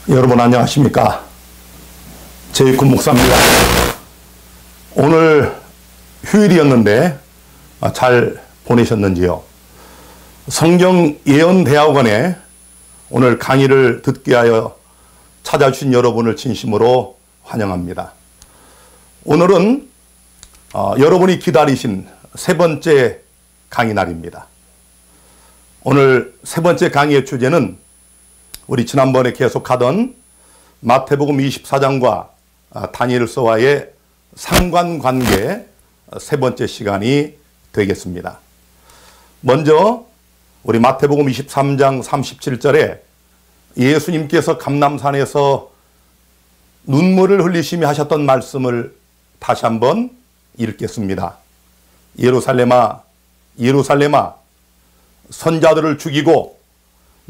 여러분 안녕하십니까? 제이군 목사입니다. 오늘 휴일이었는데 잘 보내셨는지요? 성경예언대학원에 오늘 강의를 듣게 하여 찾아주신 여러분을 진심으로 환영합니다. 오늘은 여러분이 기다리신 세 번째 강의 날입니다. 오늘 세 번째 강의의 주제는 우리 지난번에 계속하던 마태복음 24장과 다니엘서와의 상관관계 세 번째 시간이 되겠습니다. 먼저 우리 마태복음 23장 37절에 예수님께서 감람산에서 눈물을 흘리시며 하셨던 말씀을 다시 한번 읽겠습니다. 예루살렘아, 예루살렘아, 선자들을 죽이고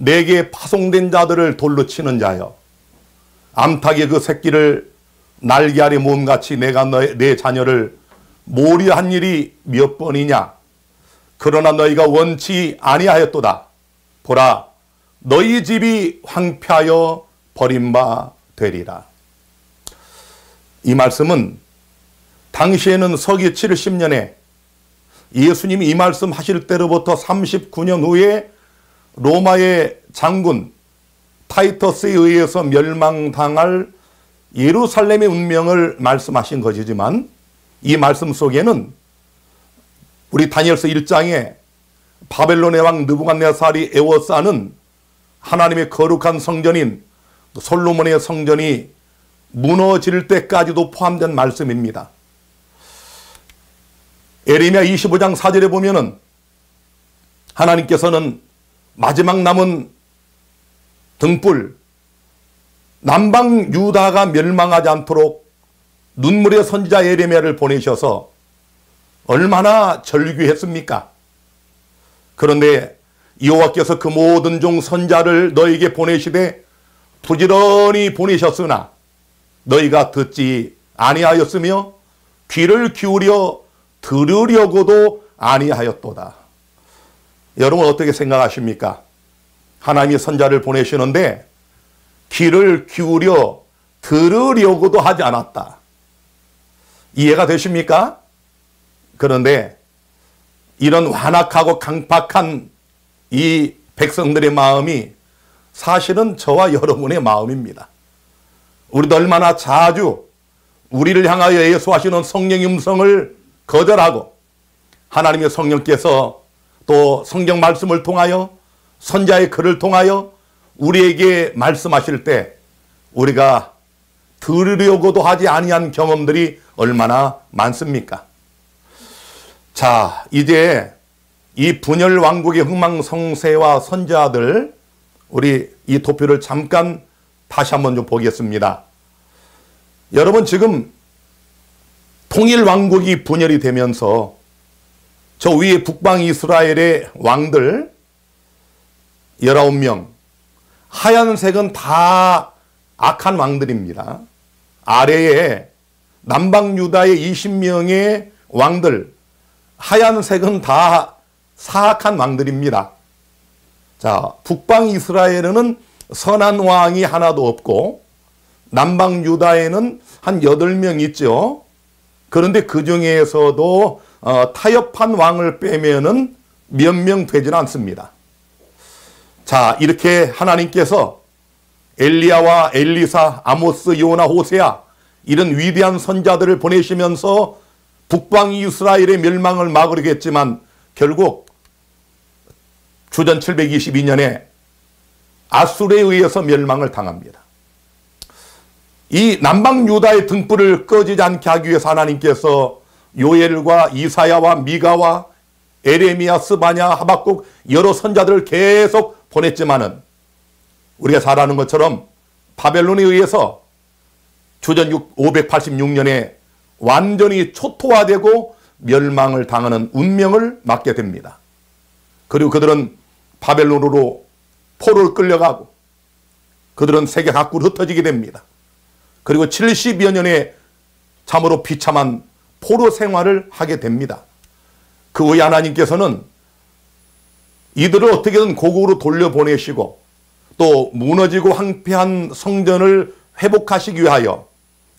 내게 파송된 자들을 돌로 치는 자여, 암탉의 그 새끼를 날개 아래 모음같이 내가 내 자녀를 몰이한 일이 몇 번이냐? 그러나 너희가 원치 아니하였도다. 보라, 너희 집이 황폐하여 버림바 되리라. 이 말씀은 당시에는 서기 70년에 예수님이 이 말씀 하실 때로부터 39년 후에 로마의 장군 타이터스에 의해서 멸망당할 예루살렘의 운명을 말씀하신 것이지만, 이 말씀 속에는 우리 다니엘서 1장에 바벨론의 왕 느부갓네살이 에워싸는 하나님의 거룩한 성전인 솔로몬의 성전이 무너질 때까지도 포함된 말씀입니다. 에레미야 25장 4절에 보면은 하나님께서는 마지막 남은 등불 남방 유다가 멸망하지 않도록 눈물의 선지자 에레미야를 보내셔서 얼마나 절규했습니까? 그런데 여호와께서 그 모든 종 선자를 너에게 보내시되 부지런히 보내셨으나 너희가 듣지 아니하였으며 귀를 기울여 들으려고도 아니하였도다. 여러분 어떻게 생각하십니까? 하나님이 선자를 보내시는데 귀를 기울여 들으려고도 하지 않았다. 이해가 되십니까? 그런데 이런 완악하고 강팍한 이 백성들의 마음이 사실은 저와 여러분의 마음입니다. 우리도 얼마나 자주 우리를 향하여 예수하시는 성령의 음성을 거절하고 하나님의 성령께서 또 성경 말씀을 통하여 선자의 글을 통하여 우리에게 말씀하실 때 우리가 들으려고도 하지 아니한 경험들이 얼마나 많습니까? 자, 이제 이 분열 왕국의 흥망성쇠와 선자들, 우리 이 도표를 잠깐 다시 한번 좀 보겠습니다. 여러분, 지금 통일 왕국이 분열이 되면서 저 위에 북방 이스라엘의 왕들 19명, 하얀색은 다 악한 왕들입니다. 아래에 남방 유다의 20명의 왕들, 하얀색은 다 사악한 왕들입니다. 자, 북방 이스라엘에는 선한 왕이 하나도 없고 남방 유다에는 한 8명 있죠. 그런데 그 중에서도 타협한 왕을 빼면은 몇 명 되지는 않습니다. 자, 이렇게 하나님께서 엘리야와 엘리사, 아모스, 요나, 호세아 이런 위대한 선자들을 보내시면서 북방 이스라엘의 멸망을 막으려고 했지만 결국 주전 722년에 아수르에 의해서 멸망을 당합니다. 이 남방 유다의 등불을 꺼지지 않게 하기 위해서 하나님께서 요엘과 이사야와 미가와 에레미야, 스바냐, 하박국 여러 선자들을 계속 보냈지만은 우리가 잘 아는 것처럼 바벨론에 의해서 주전 586년에 완전히 초토화되고 멸망을 당하는 운명을 맞게 됩니다. 그리고 그들은 바벨론으로 포로를 끌려가고 그들은 세계 각국으로 흩어지게 됩니다. 그리고 70여 년의 참으로 비참한 포로 생활을 하게 됩니다. 그 후에 하나님께서는 이들을 어떻게든 고국으로 돌려보내시고 또 무너지고 황폐한 성전을 회복하시기 위하여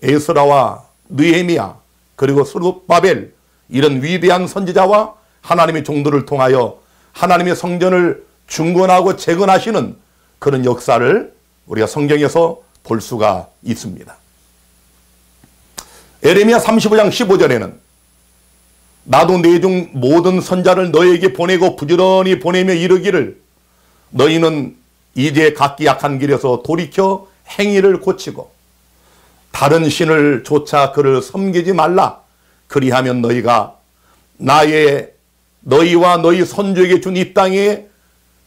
에스라와 느헤미야 그리고 스룹바벨 이런 위대한 선지자와 하나님의 종들을 통하여 하나님의 성전을 중건하고 재건하시는 그런 역사를 우리가 성경에서 볼 수가 있습니다. 에레미야 35장 15절에는 나도 내 중 모든 선자를 너에게 보내고 부지런히 보내며 이르기를 너희는 이제 각기 악한 길에서 돌이켜 행위를 고치고 다른 신을 쫓아 그를 섬기지 말라. 그리하면 너희가 너희와 너희 선조에게 준 이 땅에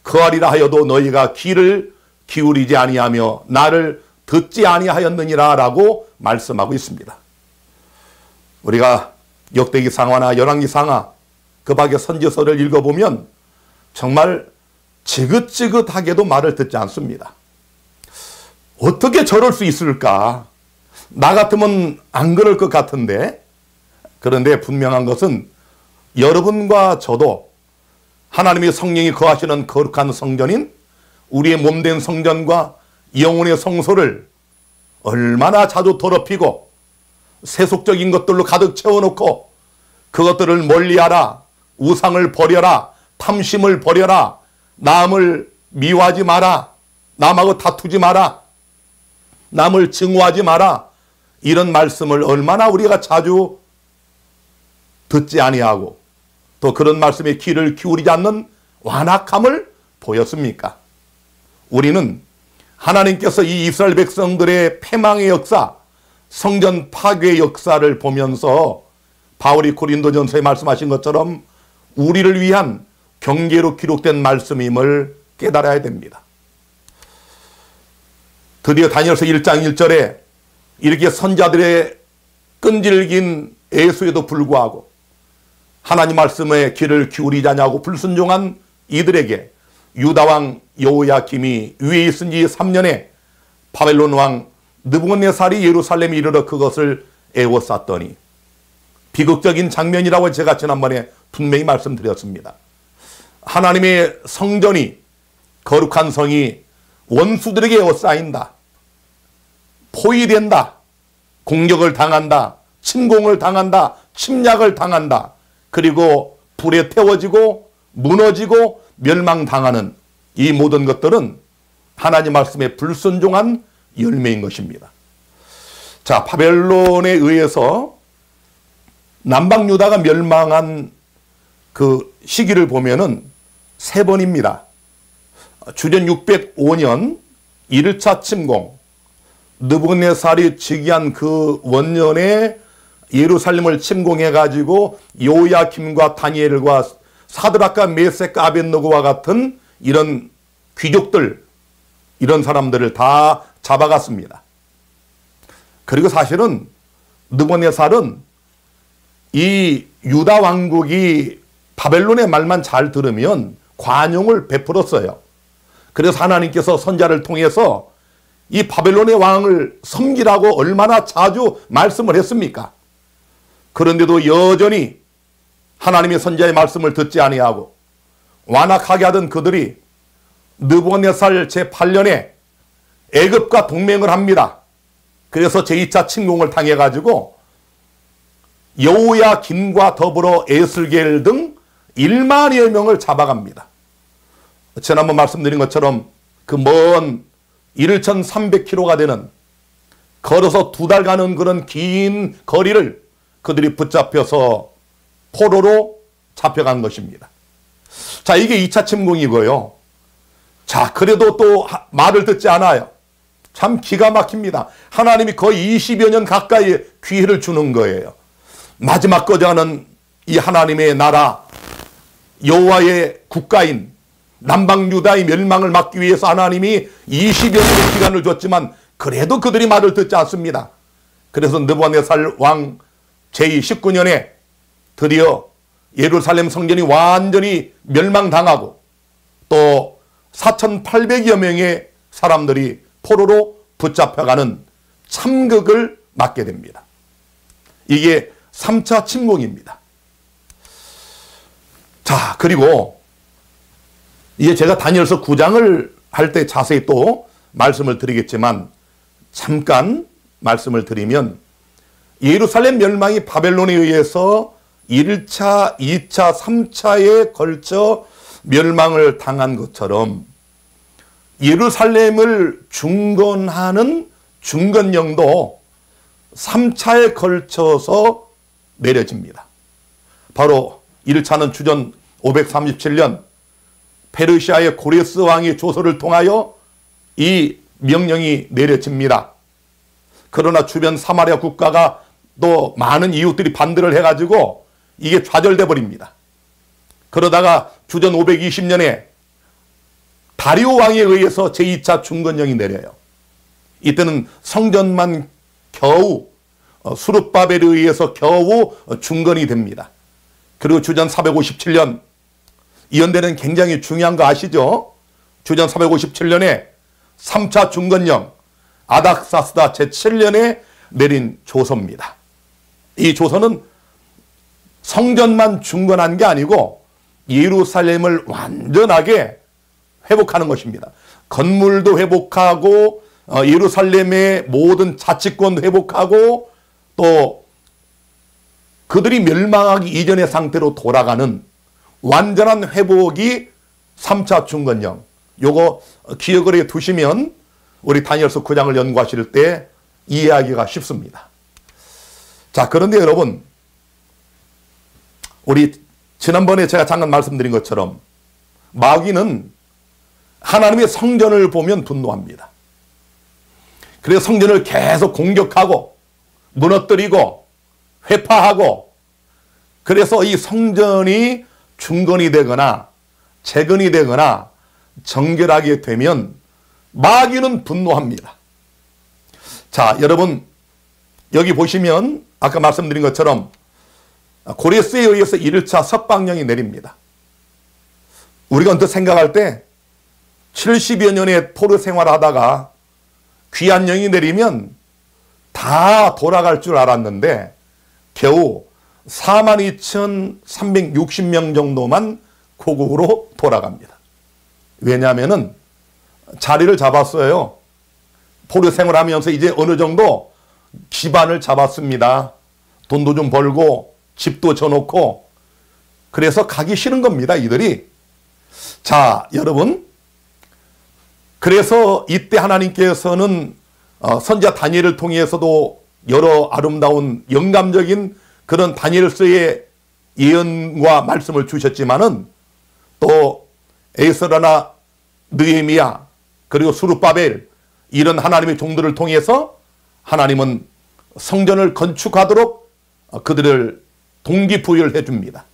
거하리라 하여도 너희가 귀를 기울이지 아니하며 나를 듣지 아니하였느니라 라고 말씀하고 있습니다. 우리가 역대기상하나 열왕기상하 그 밖의 선지서를 읽어보면 정말 지긋지긋하게도 말을 듣지 않습니다. 어떻게 저럴 수 있을까? 나 같으면 안 그럴 것 같은데. 그런데 분명한 것은 여러분과 저도 하나님의 성령이 거하시는 거룩한 성전인 우리의 몸된 성전과 영혼의 성소를 얼마나 자주 더럽히고 세속적인 것들로 가득 채워놓고 그것들을 멀리하라, 우상을 버려라, 탐심을 버려라, 남을 미워하지 마라, 남하고 다투지 마라, 남을 증오하지 마라, 이런 말씀을 얼마나 우리가 자주 듣지 아니하고 또 그런 말씀에 귀를 기울이지 않는 완악함을 보였습니까? 우리는 하나님께서 이 이스라엘 백성들의 패망의 역사, 성전 파괴의 역사를 보면서 바울이 고린도전서에 말씀하신 것처럼 우리를 위한 경계로 기록된 말씀임을 깨달아야 됩니다. 드디어 다니엘서 1장 1절에 이렇게 선자들의 끈질긴 애수에도 불구하고 하나님 말씀에 귀를 기울이지 않냐고 불순종한 이들에게 유다왕 여호야김이 위에 있은 지 3년에 바벨론 왕 느부갓네살이 예루살렘에 이르러 그것을 에워쌌더니 비극적인 장면이라고 제가 지난번에 분명히 말씀드렸습니다. 하나님의 성전이 거룩한 성이 원수들에게 에워싸인다. 포위된다. 공격을 당한다. 침공을 당한다. 침략을 당한다. 그리고 불에 태워지고 무너지고 멸망당하는 이 모든 것들은 하나님 말씀에 불순종한 열매인 것입니다. 자, 바벨론에 의해서 남방 유다가 멸망한 그 시기를 보면은 3번입니다. 주전 605년 1차 침공, 느부갓네살이 즉위한 그 원년에 예루살렘을 침공해가지고 요야김과 다니엘과 사드락과 메섹과 아벳느고와 같은 이런 귀족들, 이런 사람들을 다 잡아갔습니다. 그리고 사실은 느부갓네살은 이 유다 왕국이 바벨론의 말만 잘 들으면 관용을 베풀었어요. 그래서 하나님께서 선자를 통해서 이 바벨론의 왕을 섬기라고 얼마나 자주 말씀을 했습니까? 그런데도 여전히 하나님의 선자의 말씀을 듣지 아니하고 완악하게 하던 그들이 느부갓네살 제8년에 애굽과 동맹을 합니다. 그래서 제2차 침공을 당해가지고 여호야김과 더불어 에슬겔 등 1만여 명을 잡아갑니다. 지난번 말씀드린 것처럼 그 먼 1,300km가 되는 걸어서 2달 가는 그런 긴 거리를 그들이 붙잡혀서 포로로 잡혀간 것입니다. 자, 이게 2차 침공이고요. 자, 그래도 또 말을 듣지 않아요. 참 기가 막힙니다. 하나님이 거의 20여 년 가까이 기회를 주는 거예요. 마지막 거저하는 이 하나님의 나라, 여호와의 국가인 남방 유다의 멸망을 막기 위해서 하나님이 20여 년의 기간을 줬지만 그래도 그들이 말을 듣지 않습니다. 그래서 느부갓네살 왕 제19년에 드디어 예루살렘 성전이 완전히 멸망당하고 또 4,800여 명의 사람들이 포로로 붙잡혀가는 참극을 맞게 됩니다. 이게 3차 침공입니다. 자, 그리고 이제 제가 다니엘서 9장을 할 때 자세히 또 말씀을 드리겠지만 잠깐 말씀을 드리면 예루살렘 멸망이 바벨론에 의해서 1차, 2차, 3차에 걸쳐 멸망을 당한 것처럼 예루살렘을 중건하는 중건령도 3차에 걸쳐서 내려집니다. 바로 1차는 주전 537년 페르시아의 고레스 왕의 조서를 통하여 이 명령이 내려집니다. 그러나 주변 사마리아 국가가 또 많은 이웃들이 반대를 해가지고 이게 좌절돼 버립니다. 그러다가 주전 520년에 다리오 왕에 의해서 제2차 중건령이 내려요. 이때는 성전만 겨우 수르바벨에 의해서 겨우 중건이 됩니다. 그리고 주전 457년 이 연대는 굉장히 중요한 거 아시죠? 주전 457년에 3차 중건령 아닥사스다 제7년에 내린 조서입니다. 이 조서는 성전만 중건한 게 아니고 예루살렘을 완전하게 회복하는 것입니다. 건물도 회복하고 예루살렘의 모든 자치권도 회복하고 또 그들이 멸망하기 이전의 상태로 돌아가는 완전한 회복이 3차 중건령. 요거 기억을 해 두시면 우리 다니엘서 9장을 연구하실 때 이해하기가 쉽습니다. 자, 그런데 여러분, 우리 지난번에 제가 잠깐 말씀드린 것처럼 마귀는 하나님의 성전을 보면 분노합니다. 그래서 성전을 계속 공격하고 무너뜨리고 회파하고, 그래서 이 성전이 중건이 되거나 재건이 되거나 정결하게 되면 마귀는 분노합니다. 자, 여러분 여기 보시면 아까 말씀드린 것처럼 고레스에 의해서 1차 석방령이 내립니다. 우리가 언뜻 생각할 때 70여 년의 포로 생활하다가 귀한 영이 내리면 다 돌아갈 줄 알았는데 겨우 42,360명 정도만 고국으로 돌아갑니다. 왜냐하면 자리를 잡았어요. 포로 생활하면서 이제 어느 정도 기반을 잡았습니다. 돈도 좀 벌고 집도 져놓고, 그래서 가기 싫은 겁니다, 이들이. 자, 여러분, 그래서 이때 하나님께서는 선지자 다니엘을 통해서도 여러 아름다운 영감적인 그런 다니엘서의 예언과 말씀을 주셨지만은 또 에스라나 느헤미야 그리고 수르바벨 이런 하나님의 종들을 통해서 하나님은 성전을 건축하도록 그들을 동기부여를 해줍니다.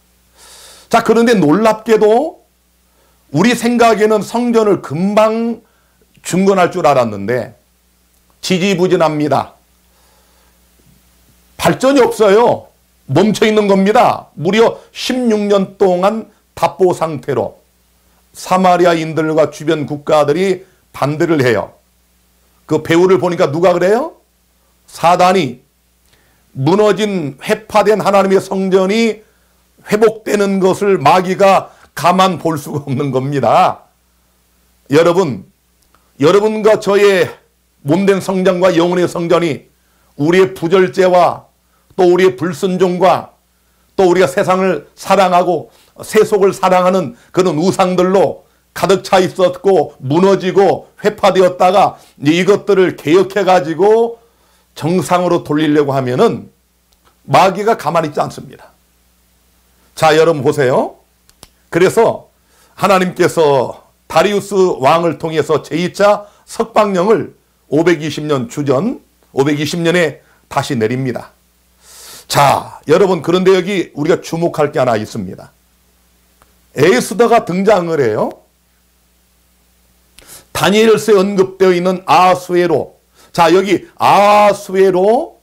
자, 그런데 놀랍게도 우리 생각에는 성전을 금방 중건할 줄 알았는데 지지부진합니다. 발전이 없어요. 멈춰 있는 겁니다. 무려 16년 동안 답보 상태로 사마리아인들과 주변 국가들이 반대를 해요. 그 배후를 보니까 누가 그래요? 사단이 무너진 회파된 하나님의 성전이 회복되는 것을 마귀가 가만 볼 수가 없는 겁니다. 여러분과 저의 몸된 성전과 영혼의 성전이 우리의 부절제와 또 우리의 불순종과 또 우리가 세상을 사랑하고 세속을 사랑하는 그런 우상들로 가득 차 있었고 무너지고 회파되었다가 이것들을 개혁해 가지고 정상으로 돌리려고 하면은 마귀가 가만히 있지 않습니다. 자, 여러분 보세요. 그래서 하나님께서 다리우스 왕을 통해서 제2차 석방령을 520년 주전 520년에 다시 내립니다. 자, 여러분, 그런데 여기 우리가 주목할 게 하나 있습니다. 에스더가 등장을 해요. 다니엘서에 언급되어 있는 아수에로. 자, 여기 아수에로,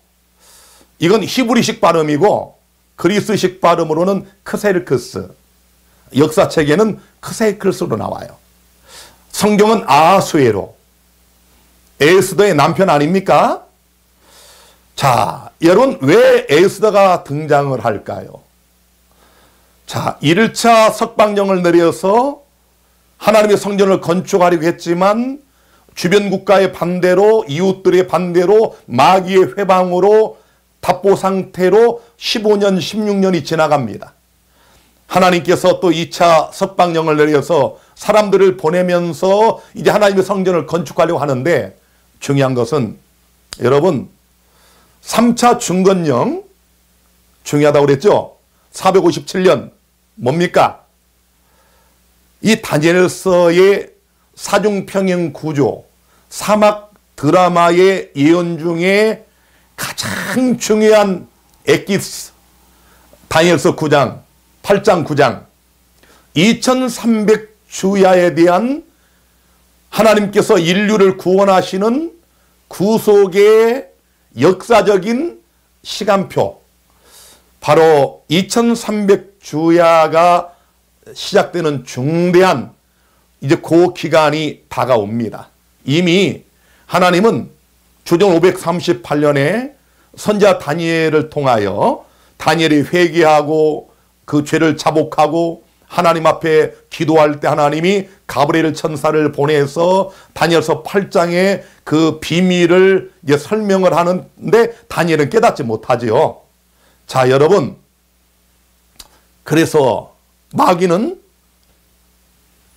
이건 히브리식 발음이고 그리스식 발음으로는 크셀크스, 역사책에는 크셀크스로 나와요. 성경은 아수에로, 에스더의 남편 아닙니까? 자, 여러분, 왜 에스더가 등장을 할까요? 자, 1차 석방령을 내려서 하나님의 성전을 건축하려고 했지만 주변 국가의 반대로, 이웃들의 반대로, 마귀의 회방으로 답보 상태로 15년, 16년이 지나갑니다. 하나님께서 또 2차 석방령을 내려서 사람들을 보내면서 이제 하나님의 성전을 건축하려고 하는데, 중요한 것은 여러분 3차 중건령 중요하다고 그랬죠. 457년 뭡니까? 이 다니엘서의 사중평행 구조, 사막 드라마의 예언 중에 가장 중요한 엑기스, 다니엘서 9장, 8장 9장, 2300주야에 대한 하나님께서 인류를 구원하시는 구속의 역사적인 시간표, 바로 2300주야가 시작되는 중대한 이제 그 기간이 다가옵니다. 이미 하나님은 주전 538년에 선지자 다니엘을 통하여 다니엘이 회개하고 그 죄를 자복하고 하나님 앞에 기도할 때 하나님이 가브리엘 천사를 보내서 다니엘서 8장의 그 비밀을 이제 설명을 하는데 다니엘은 깨닫지 못하지요. 자, 여러분, 그래서 마귀는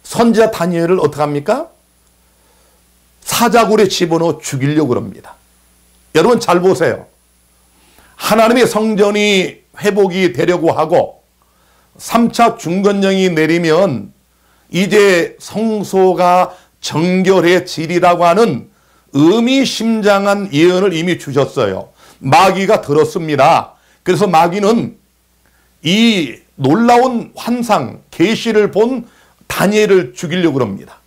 선지자 다니엘을 어떻게 합니까? 사자굴에 집어넣어 죽이려고 합니다. 여러분 잘 보세요. 하나님의 성전이 회복이 되려고 하고 3차 중건령이 내리면 이제 성소가 정결해지리라고 하는 의미심장한 예언을 이미 주셨어요. 마귀가 들었습니다. 그래서 마귀는 이 놀라운 환상, 계시를 본 다니엘을 죽이려고 합니다.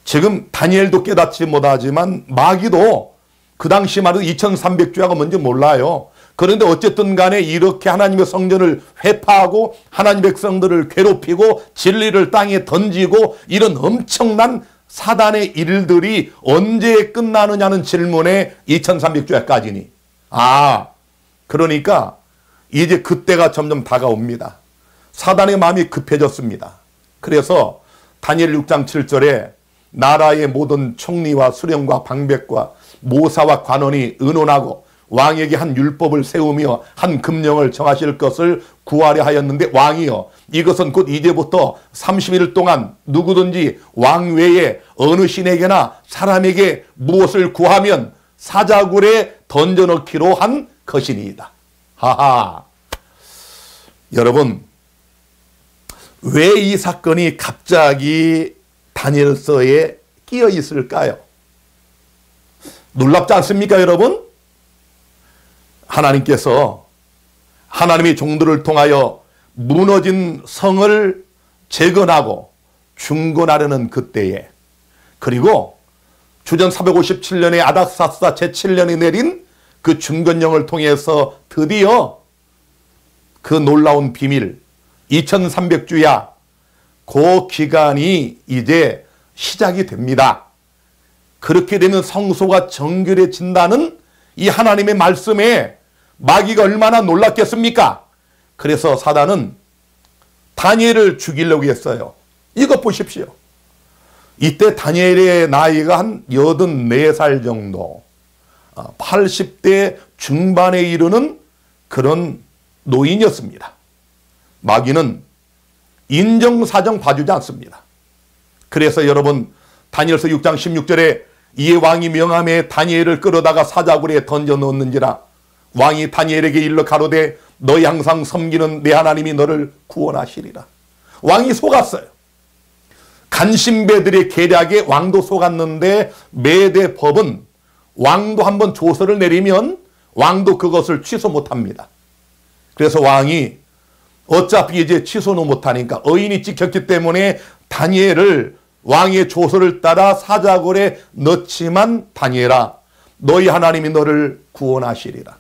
지금 다니엘도 깨닫지 못하지만 마귀도 그 당시 말은 2300주야가 뭔지 몰라요. 그런데 어쨌든 간에 이렇게 하나님의 성전을 회파하고 하나님 백성들을 괴롭히고 진리를 땅에 던지고 이런 엄청난 사단의 일들이 언제 끝나느냐는 질문에 2300주야까지니. 그러니까 이제 그때가 점점 다가옵니다. 사단의 마음이 급해졌습니다. 그래서 다니엘 6장 7절에 나라의 모든 총리와 수령과 방백과 모사와 관원이 의논하고 왕에게 한 율법을 세우며 한 금령을 정하실 것을 구하려 하였는데, 왕이여 이것은 곧 이제부터 30일 동안 누구든지 왕 외에 어느 신에게나 사람에게 무엇을 구하면 사자굴에 던져넣기로 한 것이니이다. 하하. 여러분, 왜 이 사건이 갑자기 다니엘서에 끼어 있을까요? 놀랍지 않습니까, 여러분? 하나님께서 하나님의 종들을 통하여 무너진 성을 재건하고 중건하려는 그때에, 그리고 주전 457년에 아닥사스다 제7년에 내린 그 중건령을 통해서 드디어 그 놀라운 비밀 2300주야 그 기간이 이제 시작이 됩니다. 그렇게 되면 성소가 정결해진다는 이 하나님의 말씀에 마귀가 얼마나 놀랐겠습니까? 그래서 사단은 다니엘을 죽이려고 했어요. 이것 보십시오. 이때 다니엘의 나이가 한 84살 정도, 80대 중반에 이르는 그런 노인이었습니다. 마귀는 인정사정 봐주지 않습니다. 그래서 여러분 다니엘서 6장 16절에 이에 왕이 명함에 다니엘을 끌어다가 사자굴에 던져 넣었는지라 왕이 다니엘에게 일러 가로되 너희 항상 섬기는 내 하나님이 너를 구원하시리라. 왕이 속았어요. 간신배들의 계략에 왕도 속았는데 메대 법은 왕도 한번 조서를 내리면 왕도 그것을 취소 못합니다. 그래서 왕이 어차피 이제 취소는 못하니까 의인이 찍혔기 때문에 다니엘을 왕의 조서를 따라 사자굴에 넣지만 다니엘아 너희 하나님이 너를 구원하시리라.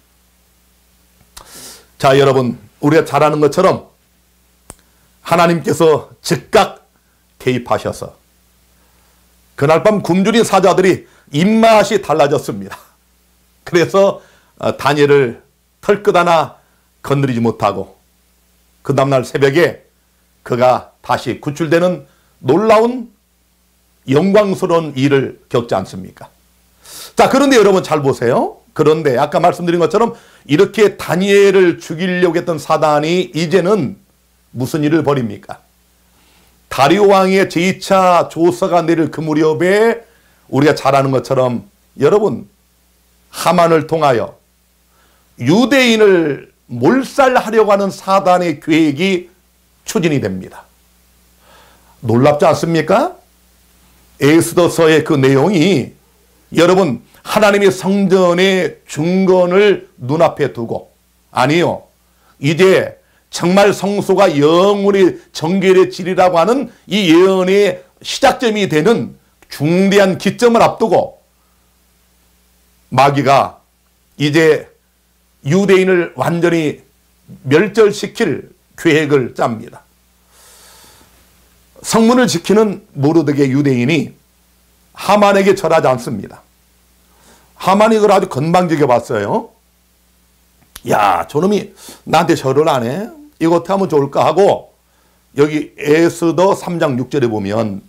자, 여러분, 우리가 잘 아는 것처럼 하나님께서 즉각 개입하셔서 그날 밤 굶주린 사자들이 입맛이 달라졌습니다. 그래서 다니엘을 털끝 하나 건드리지 못하고 그 다음날 새벽에 그가 다시 구출되는 놀라운 영광스러운 일을 겪지 않습니까? 자, 그런데 여러분 잘 보세요. 그런데 아까 말씀드린 것처럼 이렇게 다니엘을 죽이려고 했던 사단이 이제는 무슨 일을 벌입니까? 다리오 왕의 제2차 조서가 내릴 그 무렵에 우리가 잘 아는 것처럼 여러분 하만을 통하여 유대인을 몰살하려고 하는 사단의 계획이 추진이 됩니다. 놀랍지 않습니까? 에스더서의 그 내용이 여러분 하나님의 성전의 중건을 눈앞에 두고 아니요 이제 정말 성소가 영원히 정결해지리라고 하는 이 예언의 시작점이 되는 중대한 기점을 앞두고 마귀가 이제 유대인을 완전히 멸절시킬 계획을 짭니다. 성문을 지키는 모르드게 유대인이 하만에게 절하지 않습니다. 하만이 그걸 아주 건방지게 봤어요. 야, 저놈이 나한테 절을 안 해? 이거 어떻게 하면 좋을까 하고 여기 에스더 3장 6절에 보면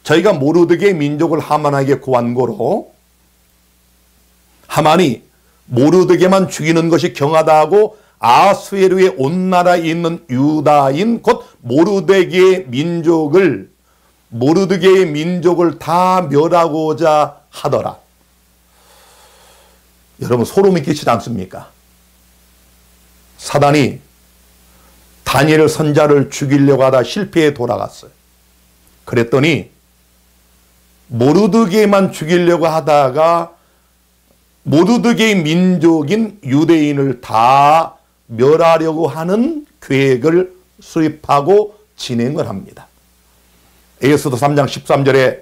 저희가 모르드게 민족을 하만에게 고한 고로 하만이 모르드게만 죽이는 것이 경하다 하고 아수에르의 온 나라에 있는 유다인 곧 모르드게의 민족을 다 멸하고자 하더라. 여러분 소름이 끼치지 않습니까? 사단이 다니엘 선자를 죽이려고 하다 실패에 돌아갔어요. 그랬더니 모르드게만 죽이려고 하다가 모르드게의 민족인 유대인을 다 멸하려고 하는 계획을 수립하고 진행을 합니다. 에스더 3장 13절에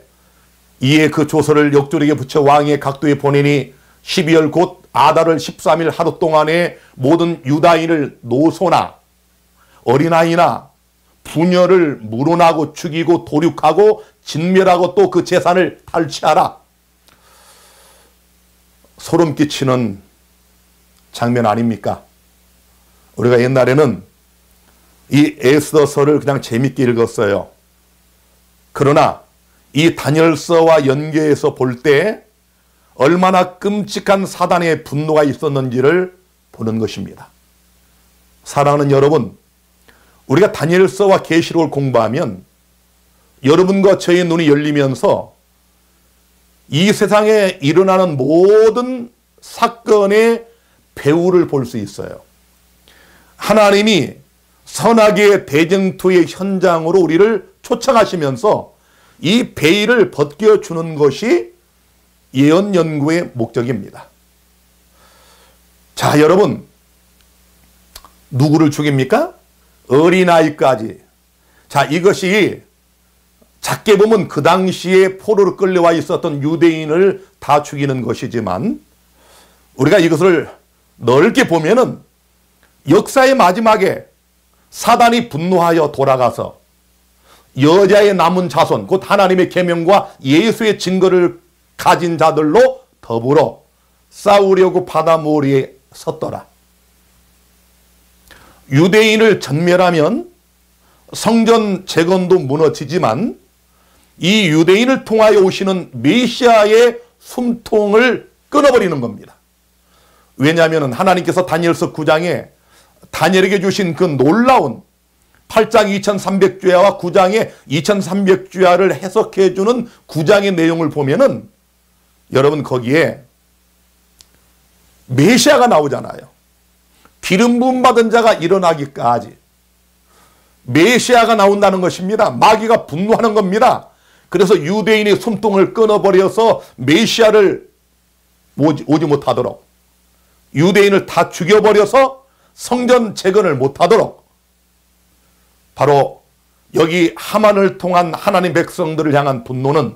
이에 그 조서를 역졸에게 붙여 왕의 각도에 보내니 12월 곧 아달월 13일 하루 동안에 모든 유다인을 노소나 어린아이나 부녀를 물어나고 죽이고 도륙하고 진멸하고 또 그 재산을 탈취하라. 소름 끼치는 장면 아닙니까? 우리가 옛날에는 이 에스더서를 그냥 재밌게 읽었어요. 그러나 이 다니엘서와 연계해서 볼 때 얼마나 끔찍한 사단의 분노가 있었는지를 보는 것입니다. 사랑하는 여러분, 우리가 다니엘서와 계시록을 공부하면 여러분과 저의 눈이 열리면서 이 세상에 일어나는 모든 사건의 배후를 볼 수 있어요. 하나님이 선악의 대쟁투의 현장으로 우리를 초청하시면서 이 베일을 벗겨주는 것이 예언 연구의 목적입니다. 자, 여러분, 누구를 죽입니까? 어린아이까지. 자, 이것이 작게 보면 그 당시에 포로로 끌려와 있었던 유대인을 다 죽이는 것이지만 우리가 이것을 넓게 보면은 역사의 마지막에 사단이 분노하여 돌아가서 여자의 남은 자손, 곧 하나님의 계명과 예수의 증거를 가진 자들로 더불어 싸우려고 바다 모리에 섰더라. 유대인을 전멸하면 성전 재건도 무너지지만 이 유대인을 통하여 오시는 메시아의 숨통을 끊어버리는 겁니다. 왜냐하면 하나님께서 다니엘서 9장에 다니엘에게 주신 그 놀라운 8장 2300주야와 9장의 2300주야를 해석해 주는 9장의 내용을 보면은 여러분 거기에 메시아가 나오잖아요. 기름 부음 받은 자가 일어나기까지 메시아가 나온다는 것입니다. 마귀가 분노하는 겁니다. 그래서 유대인의 숨통을 끊어버려서 메시아를 오지 못하도록 유대인을 다 죽여버려서 성전 재건을 못하도록 바로 여기 하만을 통한 하나님 백성들을 향한 분노는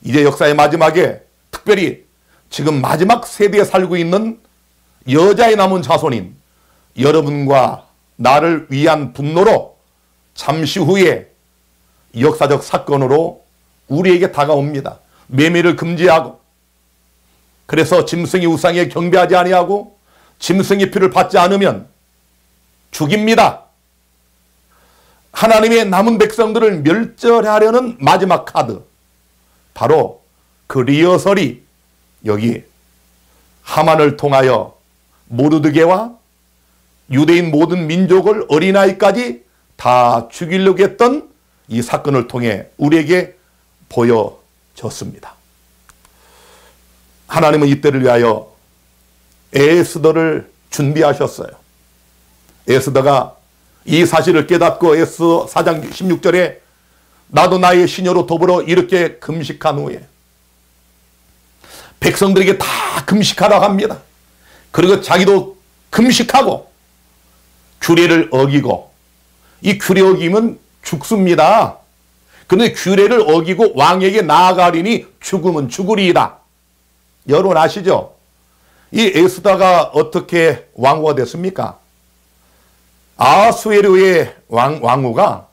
이제 역사의 마지막에 특별히 지금 마지막 세대에 살고 있는 여자의 남은 자손인 여러분과 나를 위한 분노로 잠시 후에 역사적 사건으로 우리에게 다가옵니다. 매매를 금지하고 그래서 짐승이 우상에 경배하지 아니하고 짐승의 피를 받지 않으면 죽입니다. 하나님의 남은 백성들을 멸절하려는 마지막 카드, 바로 그 리허설이 여기 하만을 통하여 모르드게와 유대인 모든 민족을 어린아이까지 다 죽이려고 했던 이 사건을 통해 우리에게 보여졌습니다. 하나님은 이때를 위하여 에스더를 준비하셨어요. 에스더가 이 사실을 깨닫고 에스더 4장 16절에 나도 나의 시녀로 더불어 이렇게 금식한 후에, 백성들에게 다 금식하라고 합니다. 그리고 자기도 금식하고 규례를 어기고, 이 규례 어기면 죽습니다. 그런데 규례를 어기고 왕에게 나아가리니 죽음은 죽으리이다. 여러분 아시죠? 이 에스더가 어떻게 왕후가 됐습니까? 아하수에로의 왕후가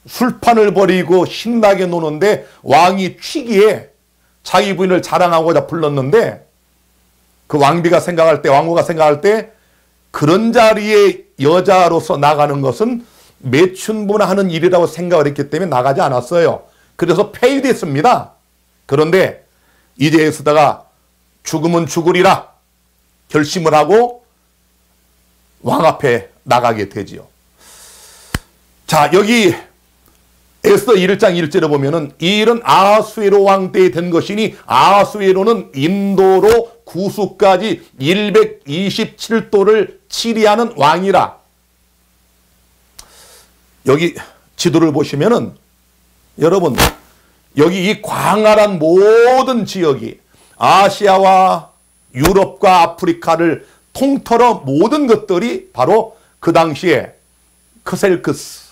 술판을 벌이고 신나게 노는데 왕이 취기에 자기 부인을 자랑하고자 불렀는데, 그 왕비가 생각할 때, 왕후가 생각할 때 그런 자리에 여자로서 나가는 것은 매춘분하는 일이라고 생각을 했기 때문에 나가지 않았어요. 그래서 폐위됐습니다. 그런데 이제 에스더가 죽으면 죽으리라 결심을 하고 왕 앞에 나가게 되지요. 자, 여기 에스더 1장 1절에 보면은 이 일은 아하수에로 왕 때에 된 것이니, 아하수에로는 인도로 구수까지 127도를 치리하는 왕이라. 여기 지도를 보시면은 여러분, 여기 이 광활한 모든 지역이 아시아와 유럽과 아프리카를 통틀어 모든 것들이 바로 그 당시에 크셀크스,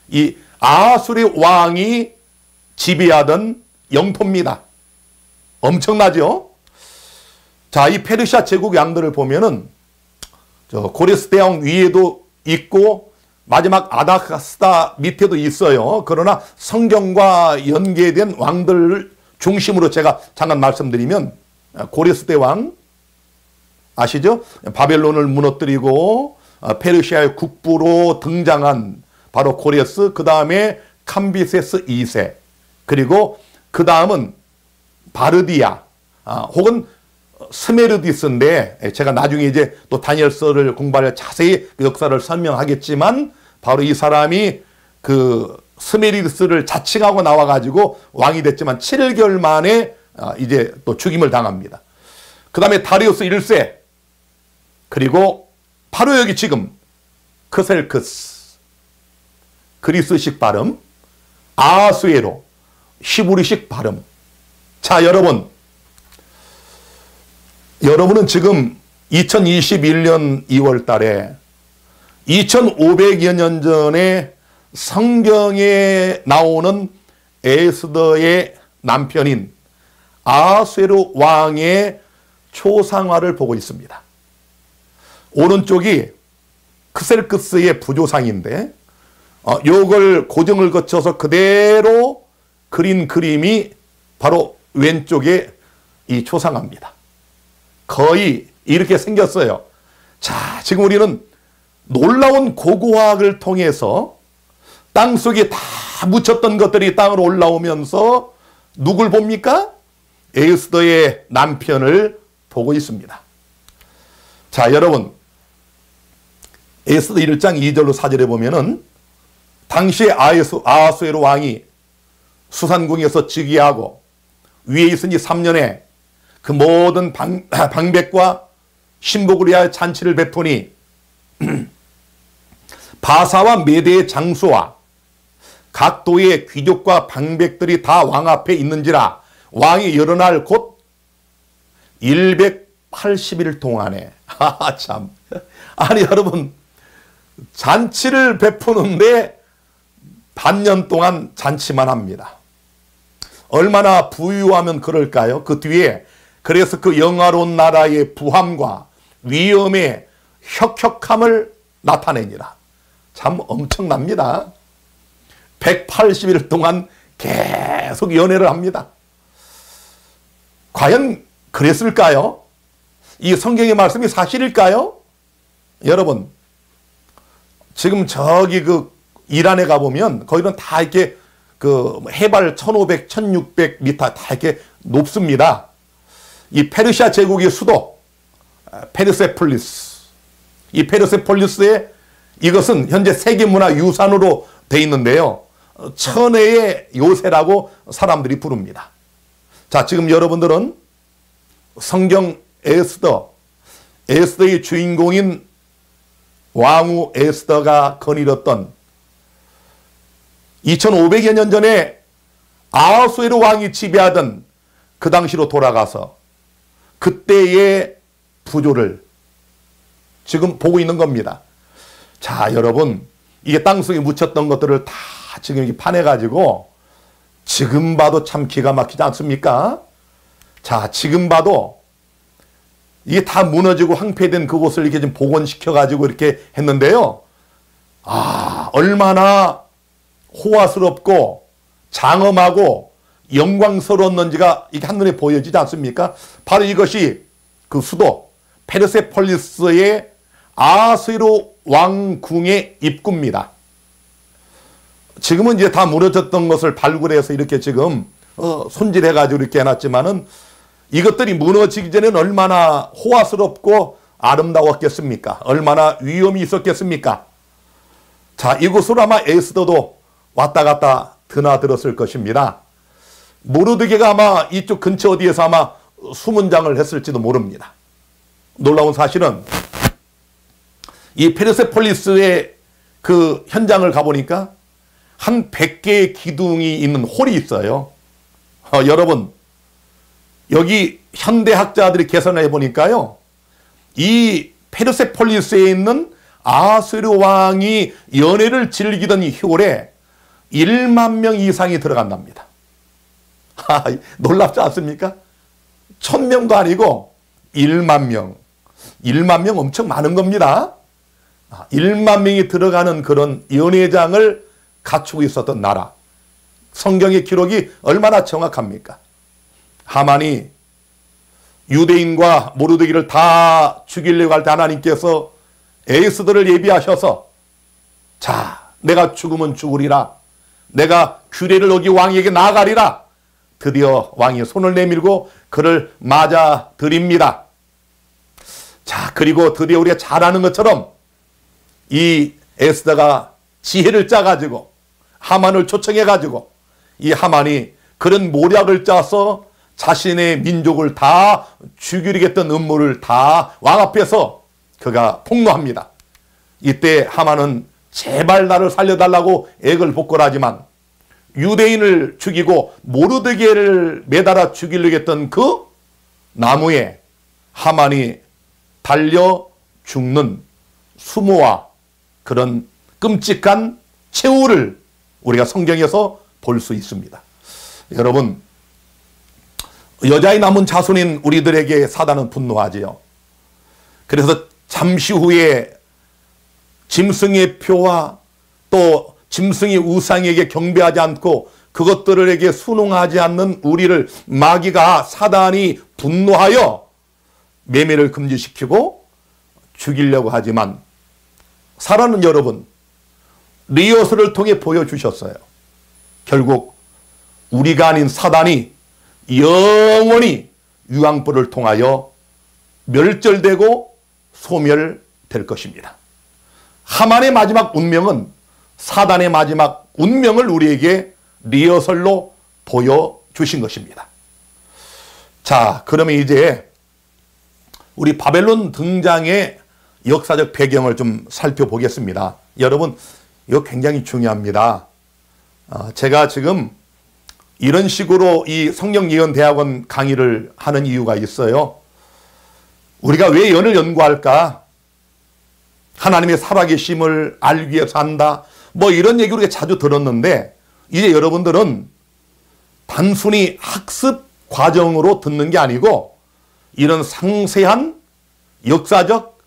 이 아하수리 왕이 지배하던 영토입니다. 엄청나죠? 자, 이 페르시아 제국 양들을 보면은 저 고레스 대왕 위에도 있고 마지막 아닥사스다 밑에도 있어요. 그러나 성경과 연계된 왕들을 중심으로 제가 잠깐 말씀드리면, 고레스 대왕 아시죠? 바벨론을 무너뜨리고 페르시아의 국부로 등장한 바로 고레스, 그 다음에 캄비세스 2세, 그리고 그 다음은 바르디아 혹은 스메르디스인데, 제가 나중에 이제 또 다니엘서를 공부할 자세히 그 역사를 설명하겠지만, 바로 이 사람이 그 스메르디스를 자칭하고 나와가지고 왕이 됐지만 7개월 만에 이제 또 죽임을 당합니다. 그 다음에 다리우스 1세, 그리고 바로 여기 지금 크셀크스, 그리스식 발음, 아하수에로, 히브리식 발음. 자, 여러분은 지금 2021년 2월 달에 2500여 년 전에 성경에 나오는 에스더의 남편인 아하수에로 왕의 초상화를 보고 있습니다. 오른쪽이 크셀크스의 부조상인데, 요걸 고정을 거쳐서 그대로 그린 그림이 바로 왼쪽에 이 초상화입니다. 거의 이렇게 생겼어요. 자, 지금 우리는 놀라운 고고학을 통해서 땅속에 다 묻혔던 것들이 땅으로 올라오면서 누굴 봅니까? 에스더의 남편을 보고 있습니다. 자, 여러분, 에스더 1장 2절로 4절에 보면은 당시에 아하수에로 왕이 수산궁에서 즉위하고 위에 있으니 3년에 그 모든 방백과 신복을 위하여 잔치를 베푸니 바사와 메대의 장수와 각 도의 귀족과 방백들이 다 왕 앞에 있는지라. 왕이 여러 날 곧 180일 동안에 참, 아니 여러분, 잔치를 베푸는데 반년 동안 잔치만 합니다. 얼마나 부유하면 그럴까요? 그 뒤에 그래서 그 영화로운 나라의 부함과 위엄의 혁혁함을 나타내니라. 참 엄청납니다. 180일 동안 계속 연애를 합니다. 과연 그랬을까요? 이 성경의 말씀이 사실일까요? 여러분, 지금 저기 그 이란에 가보면 거기는 다 이렇게 그 해발 1500, 1600m 다 이렇게 높습니다. 이 페르시아 제국의 수도 페르세폴리스, 이 페르세폴리스에 이것은 현재 세계문화유산으로 돼 있는데요. 천혜의 요새라고 사람들이 부릅니다. 자, 지금 여러분들은 성경 에스더의 주인공인 왕후 에스더가 거느렸던 2500여 년 전에 아하수에로 왕이 지배하던 그 당시로 돌아가서 그때의 부조를 지금 보고 있는 겁니다. 자, 여러분, 이게 땅속에 묻혔던 것들을 다 지금 이렇게 파내가지고 지금 봐도 참 기가 막히지 않습니까? 자, 지금 봐도 이게 다 무너지고 황폐된 그곳을 이렇게 좀 복원시켜가지고 이렇게 했는데요. 아, 얼마나 호화스럽고 장엄하고 영광스러웠는지가 이게 한눈에 보여지지 않습니까? 바로 이것이 그 수도 페르세폴리스의 아하수에로 왕궁의 입구입니다. 지금은 이제 다 무너졌던 것을 발굴해서 이렇게 지금 손질해가지고 이렇게 해놨지만은 이것들이 무너지기 전에는 얼마나 호화스럽고 아름다웠겠습니까? 얼마나 위험이 있었겠습니까? 자, 이곳으로 아마 에스더도 왔다 갔다 드나들었을 것입니다. 모르드게가 아마 이쪽 근처 어디에서 아마 수문장을 했을지도 모릅니다. 놀라운 사실은 이 페르세폴리스의 그 현장을 가보니까 한 100개의 기둥이 있는 홀이 있어요. 여러분, 여기 현대학자들이 계산을 해보니까요, 이 페르세폴리스에 있는 아하수에로 왕이 연애를 즐기던 이 홀에 1만 명 이상이 들어간답니다. 놀랍지 않습니까? 1000명도 아니고 1만 명. 1만 명 엄청 많은 겁니다. 1만 명이 들어가는 그런 연회장을 갖추고 있었던 나라. 성경의 기록이 얼마나 정확합니까? 하만이 유대인과 모르드기를 다 죽이려고 할 때 하나님께서 에스더를 예비하셔서, 자, 내가 죽으면 죽으리라, 내가 규례를 어기 왕에게 나아가리라. 드디어 왕이 손을 내밀고 그를 맞아 드립니다. 자, 그리고 드디어 우리가 잘 아는 것처럼 이 에스더가 지혜를 짜가지고 하만을 초청해가지고 이 하만이 그런 모략을 짜서 자신의 민족을 다 죽이려겠던 음모를 다 왕 앞에서 그가 폭로합니다. 이때 하만은 제발 나를 살려달라고 액을 복걸하지만 유대인을 죽이고 모르드게를 매달아 죽이려겠던 그 나무에 하만이 달려 죽는 수모와 그런 끔찍한 최후를 우리가 성경에서 볼 수 있습니다. 여러분, 여자의 남은 자손인 우리들에게 사단은 분노하지요. 그래서 잠시 후에 짐승의 표와 또 짐승의 우상에게 경배하지 않고 그것들에게 순응하지 않는 우리를 마귀가, 사단이 분노하여 매매를 금지시키고 죽이려고 하지만 사라는 여러분, 리허설을 통해 보여주셨어요. 결국 우리가 아닌 사단이 영원히 유황불을 통하여 멸절되고 소멸될 것입니다. 하만의 마지막 운명은 사단의 마지막 운명을 우리에게 리허설로 보여주신 것입니다. 자, 그러면 이제 우리 바벨론 등장의 역사적 배경을 좀 살펴보겠습니다. 여러분, 이거 굉장히 중요합니다. 제가 지금 이런 식으로 이 성경예언대학원 강의를 하는 이유가 있어요. 우리가 왜 예언을 연구할까? 하나님의 살아계심을 알기 위해서 한다. 뭐 이런 얘기를 우리가 자주 들었는데, 이제 여러분들은 단순히 학습 과정으로 듣는 게 아니고 이런 상세한 역사적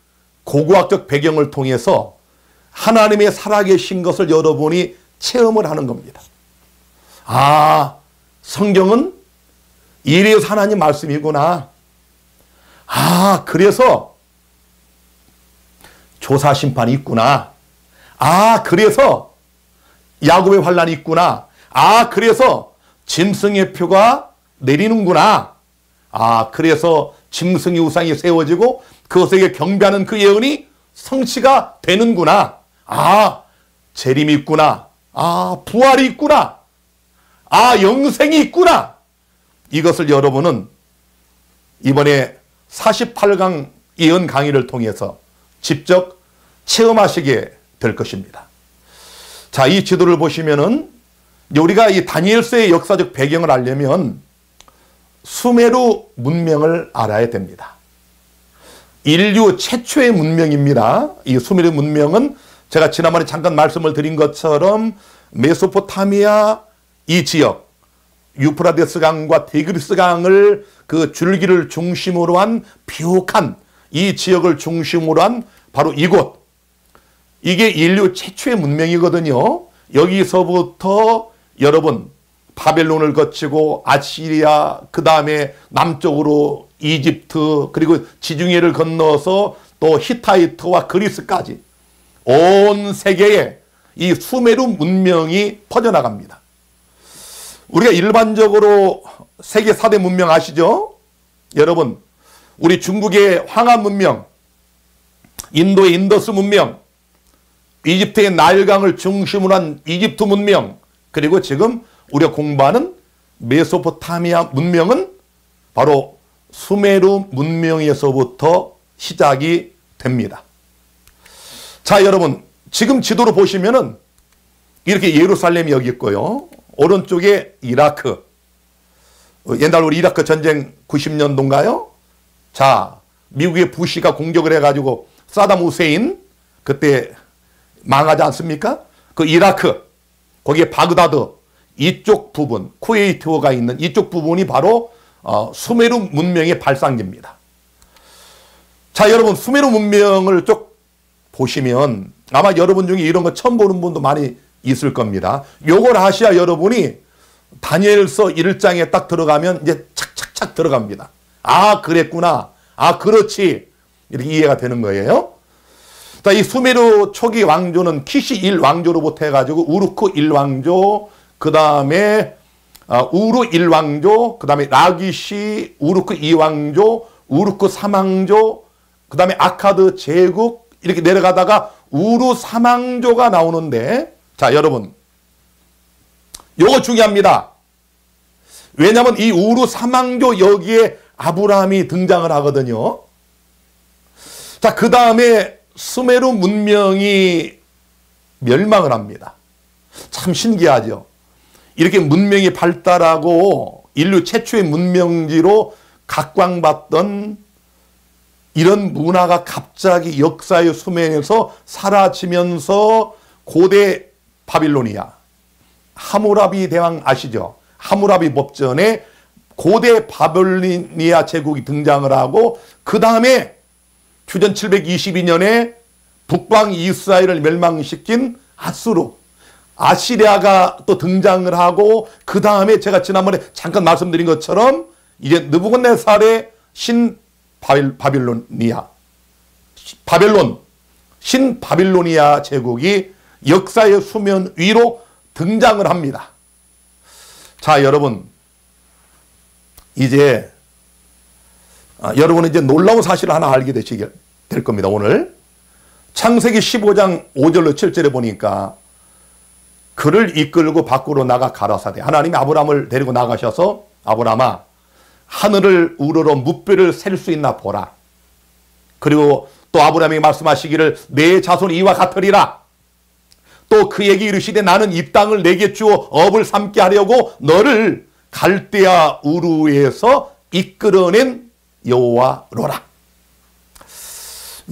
고고학적 배경을 통해서 하나님의 살아계신 것을 여러분이 체험을 하는 겁니다. 아, 성경은 이래서 하나님 말씀이구나. 아, 그래서 조사심판이 있구나. 아, 그래서 야곱의 환란이 있구나. 그래서 짐승의 표가 내리는구나. 그래서 짐승의 우상이 세워지고 그것에게 경배하는 그 예언이 성취가 되는구나. 재림이 있구나. 부활이 있구나. 영생이 있구나. 이것을 여러분은 이번에 48강 예언 강의를 통해서 직접 체험하시게 될 것입니다. 자, 이 지도를 보시면은 우리가 이 다니엘서의 역사적 배경을 알려면 수메르 문명을 알아야 됩니다. 인류 최초의 문명입니다. 이 수메르 문명은 제가 지난번에 잠깐 말씀을 드린 것처럼 메소포타미아 이 지역, 유프라데스 강과 티그리스 강을 그 줄기를 중심으로 한 비옥한 이 지역을 중심으로 한 바로 이곳. 이게 인류 최초의 문명이거든요. 여기서부터 여러분 바벨론을 거치고 아시리아, 그 다음에 남쪽으로 이집트, 그리고 지중해를 건너서 또 히타이트와 그리스까지 온 세계에 이 수메르 문명이 퍼져나갑니다. 우리가 일반적으로 세계 4대 문명 아시죠? 여러분, 우리 중국의 황한 문명, 인도의 인더스 문명, 이집트의 나일강을 중심으로 한 이집트 문명, 그리고 지금 우리가 공부하는 메소포타미아 문명은 바로 수메르 문명에서부터 시작이 됩니다. 자, 여러분, 지금 지도로 보시면은 이렇게 예루살렘이 여기 있고요. 오른쪽에 이라크. 옛날 우리 이라크 전쟁 90년도인가요? 자, 미국의 부시가 공격을 해가지고 사담 후세인 그때 망하지 않습니까? 그 이라크, 거기에 바그다드 이쪽 부분, 쿠웨이트가 있는 이쪽 부분이 바로 수메르 문명의 발상지입니다. 자, 여러분, 수메르 문명을 쭉 보시면 아마 여러분 중에 이런 거 처음 보는 분도 많이 있을 겁니다. 요걸 하셔야 여러분이 다니엘서 1장에 딱 들어가면 이제 착착착 들어갑니다. 그랬구나. 그렇지. 이렇게 이해가 되는 거예요. 자, 이 수메르 초기 왕조는 키시 1왕조로부터 해가지고 우르크 1왕조, 그 다음에 우르 1왕조, 그 다음에 라기시, 우르크 2왕조, 우르크 3왕조, 그 다음에 아카드 제국 이렇게 내려가다가 우르 3왕조가 나오는데, 자, 여러분, 요거 중요합니다. 왜냐하면 이 우르 3왕조 여기에 아브라함이 등장을 하거든요. 자, 그 다음에 수메르 문명이 멸망을 합니다. 참 신기하죠. 이렇게 문명이 발달하고 인류 최초의 문명지로 각광받던 이런 문화가 갑자기 역사의 수면에서 사라지면서 고대 바빌로니아, 하무라비 대왕 아시죠? 하무라비 법전에 고대 바빌로니아 제국이 등장을 하고 그 다음에 주전 722년에 북방 이스라엘을 멸망시킨 아수르, 아시리아가 또 등장을 하고 그 다음에 제가 지난번에 잠깐 말씀드린 것처럼 이제 느부갓네살의 바벨론, 신바빌로니아 제국이 역사의 수면 위로 등장을 합니다. 자, 여러분, 이제 여러분은 이제 놀라운 사실을 하나 알게 되시게 될 겁니다. 오늘 창세기 15장 5절로 7절에 보니까 그를 이끌고 밖으로 나가 가라사대, 하나님이 아브라함을 데리고 나가셔서 아브라함아, 하늘을 우러러 무뼈를 셀 수 있나 보라. 그리고 또 아브라함이 말씀하시기를 내 자손이 이와 같으리라. 또 그에게 이르시되 나는 이 땅을 내게 주어 업을 삼게 하려고 너를 갈대아 우르에서 이끌어낸 여호와로라.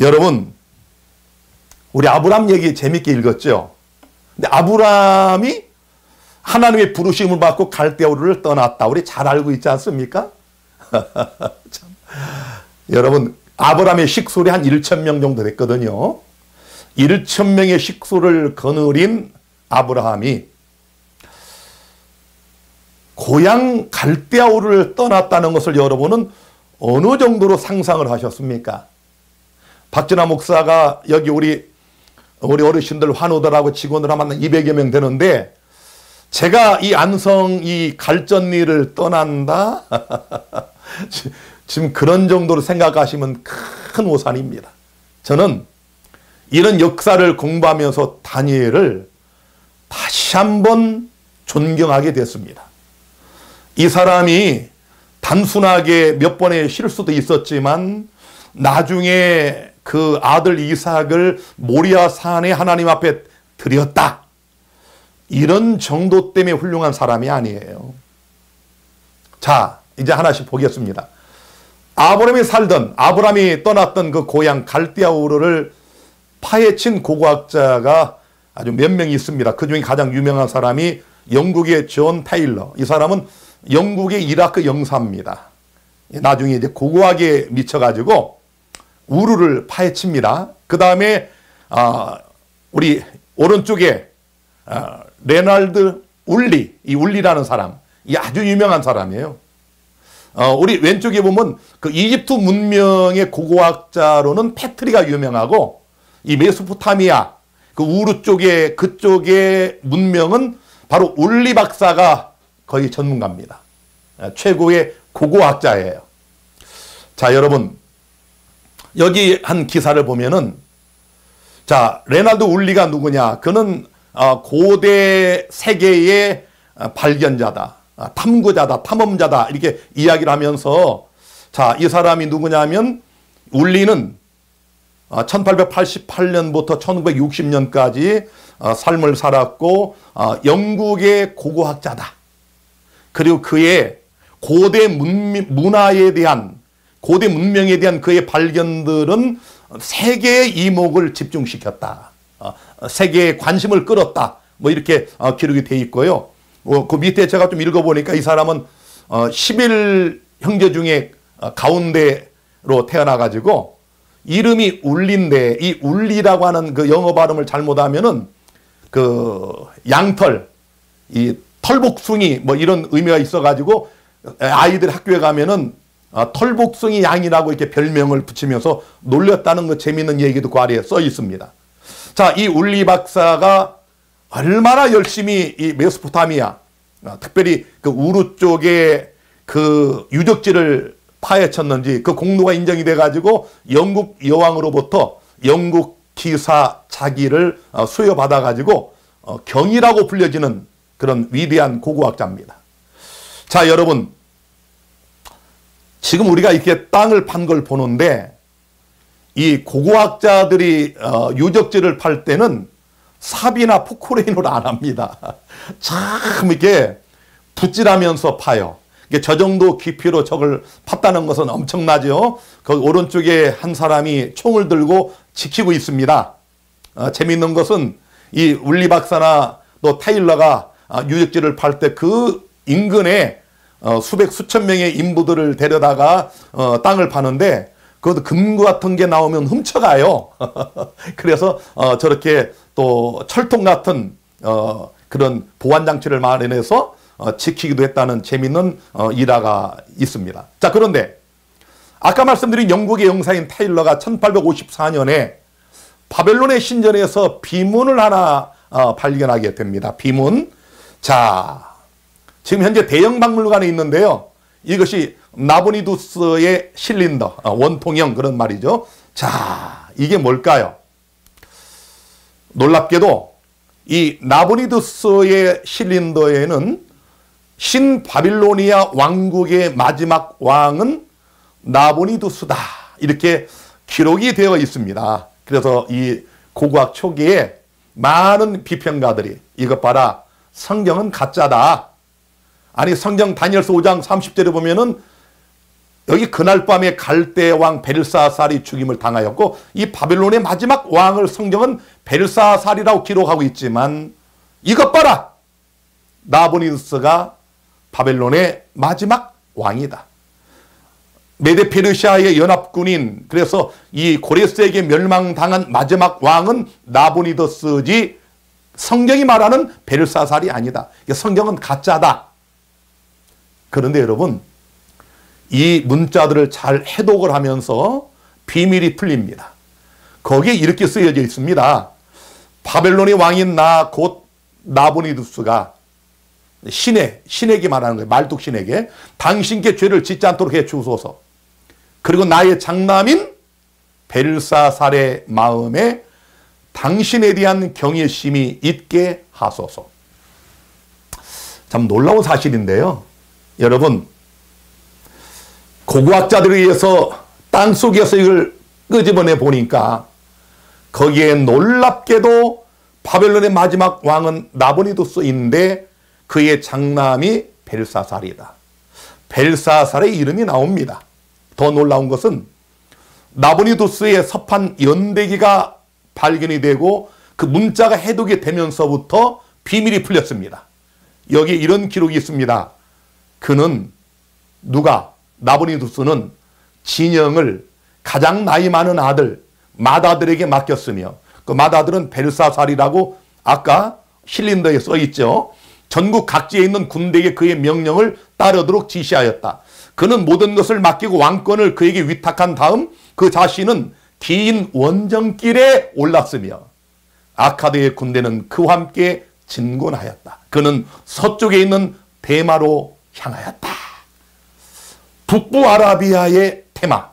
여러분, 우리 아브라함 얘기 재밌게 읽었죠? 근데 아브라함이 하나님의 부르심을 받고 갈대아 우르를 떠났다. 우리 잘 알고 있지 않습니까? 참. 여러분, 아브라함의 식솔이 한 1,000명 정도 됐거든요. 1,000명의 식솔을 거느린 아브라함이 고향 갈대아 우르를 떠났다는 것을 여러분은 어느 정도로 상상을 하셨습니까? 박진아 목사가 여기 우리 우리 어르신들 환우들하고 직원들 하면 200여 명 되는데 제가 이 안성 이 갈전리를 떠난다? 지금 그런 정도로 생각하시면 큰 오산입니다. 저는 이런 역사를 공부하면서 다니엘을 다시 한번 존경하게 됐습니다. 이 사람이 단순하게 몇 번의 실수도 있었지만 나중에 그 아들 이삭을 모리아 산에 하나님 앞에 드렸다. 이런 정도 때문에 훌륭한 사람이 아니에요. 자, 이제 하나씩 보겠습니다. 아브라함이 떠났던 그 고향 갈대아 우르를 파헤친 고고학자가 아주 몇 명 있습니다. 그 중에 가장 유명한 사람이 영국의 존 테일러. 이 사람은 영국의 이라크 영사입니다. 나중에 이제 고고학에 미쳐가지고 우르를 파헤칩니다. 그 다음에 우리 오른쪽에 레날드 울리, 이 울리라는 사람, 이 아주 유명한 사람이에요. 우리 왼쪽에 보면 그 이집트 문명의 고고학자로는 페트리가 유명하고 이 메소포타미아 그 우르 쪽에 그쪽의 문명은 바로 울리 박사가 거의 전문가입니다. 최고의 고고학자예요. 자, 여러분 여기 한 기사를 보면은 자, 레날드 울리가 누구냐? 그는 고대 세계의 발견자다. 탐구자다, 탐험자다 이렇게 이야기를 하면서 자, 이 사람이 누구냐면 울리는 1888년부터 1960년까지 삶을 살았고 영국의 고고학자다. 그리고 그의 고대 문화에 대한 고대 문명에 대한 그의 발견들은 세계의 이목을 집중시켰다. 세계의 관심을 끌었다. 뭐 이렇게 기록이 돼 있고요. 그 밑에 제가 좀 읽어보니까 이 사람은 11 형제 중에 가운데로 태어나가지고 이름이 울리인데 이 울리라고 하는 그 영어 발음을 잘못하면은 그 양털, 이 털복숭이 뭐 이런 의미가 있어가지고 아이들 학교에 가면은 털복숭이 양이라고 이렇게 별명을 붙이면서 놀렸다는 그 재미있는 얘기도 그 아래에 써 있습니다. 자, 이 울리 박사가 얼마나 열심히 이 메소포타미아, 특별히 그 우르 쪽에 그 유적지를 파헤쳤는지 그 공로가 인정이 돼가지고 영국 여왕으로부터 영국 기사 자기를 수여받아가지고 경이라고 불려지는 그런 위대한 고고학자입니다. 자, 여러분 지금 우리가 이렇게 땅을 판 걸 보는데 이 고고학자들이 유적지를 팔 때는 삽이나 포크레인으로 안 합니다. 참 이렇게 붓질하면서 파요. 저 정도 깊이로 저걸 팠다는 것은 엄청나죠. 거기 오른쪽에 한 사람이 총을 들고 지키고 있습니다. 재미있는 것은 이 울리 박사나 또 테일러가 유적지를 팔 때 그 인근에 수천 명의 인부들을 데려다가 땅을 파는데 그것도 금고 같은 게 나오면 훔쳐가요. 그래서 저렇게 또 철통 같은 그런 보안장치를 마련해서 지키기도 했다는 재미있는 일화가 있습니다. 자, 그런데 아까 말씀드린 영국의 영사인 테일러가 1854년에 바벨론의 신전에서 비문을 하나 발견하게 됩니다. 비문. 자, 지금 현재 대형 박물관에 있는데요. 이것이 나보니두스의 실린더, 원통형 그런 말이죠. 자, 이게 뭘까요? 놀랍게도 이 나보니두스의 실린더에는 신바빌로니아 왕국의 마지막 왕은 나보니두스다. 이렇게 기록이 되어 있습니다. 그래서 이 고고학 초기에 많은 비평가들이 이것 봐라, 성경은 가짜다. 아니 성경 다니엘서 5장 30절에 보면은 여기 그날 밤에 갈대 왕 벨사살이 죽임을 당하였고 이 바벨론의 마지막 왕을 성경은 벨사살이라고 기록하고 있지만 이것 봐라, 나보니두스가 바벨론의 마지막 왕이다. 메데 페르시아의 연합군인, 그래서 이 고레스에게 멸망당한 마지막 왕은 나보니두스지 성경이 말하는 벨사살이 아니다. 성경은 가짜다. 그런데 여러분, 이 문자들을 잘 해독을 하면서 비밀이 풀립니다. 거기에 이렇게 쓰여져 있습니다. 바벨론의 왕인 나 곧 나보니두스가 신에게 말하는 거예요. 말뚝신에게 당신께 죄를 짓지 않도록 해 주소서. 그리고 나의 장남인 벨사살의 마음에 당신에 대한 경외심이 있게 하소서. 참 놀라운 사실인데요. 여러분, 고고학자들에 의해서 땅속에서 이걸 끄집어내 보니까 거기에 놀랍게도 바벨론의 마지막 왕은 나보니두스인데 그의 장남이 벨사살이다. 벨사살의 이름이 나옵니다. 더 놀라운 것은 나보니두스의 섭한 연대기가 발견이 되고 그 문자가 해독이 되면서부터 비밀이 풀렸습니다. 여기에 이런 기록이 있습니다. 그는 나보니두스는 진영을 가장 나이 많은 아들 맏아들에게 맡겼으며 그 맏아들은 벨사살이라고 아까 실린더에 써 있죠. 전국 각지에 있는 군대에게 그의 명령을 따르도록 지시하였다. 그는 모든 것을 맡기고 왕권을 그에게 위탁한 다음 그 자신은 긴 원정길에 올랐으며 아카드의 군대는 그와 함께 진군하였다. 그는 서쪽에 있는 대마로 향하였다. 북부 아라비아의 테마.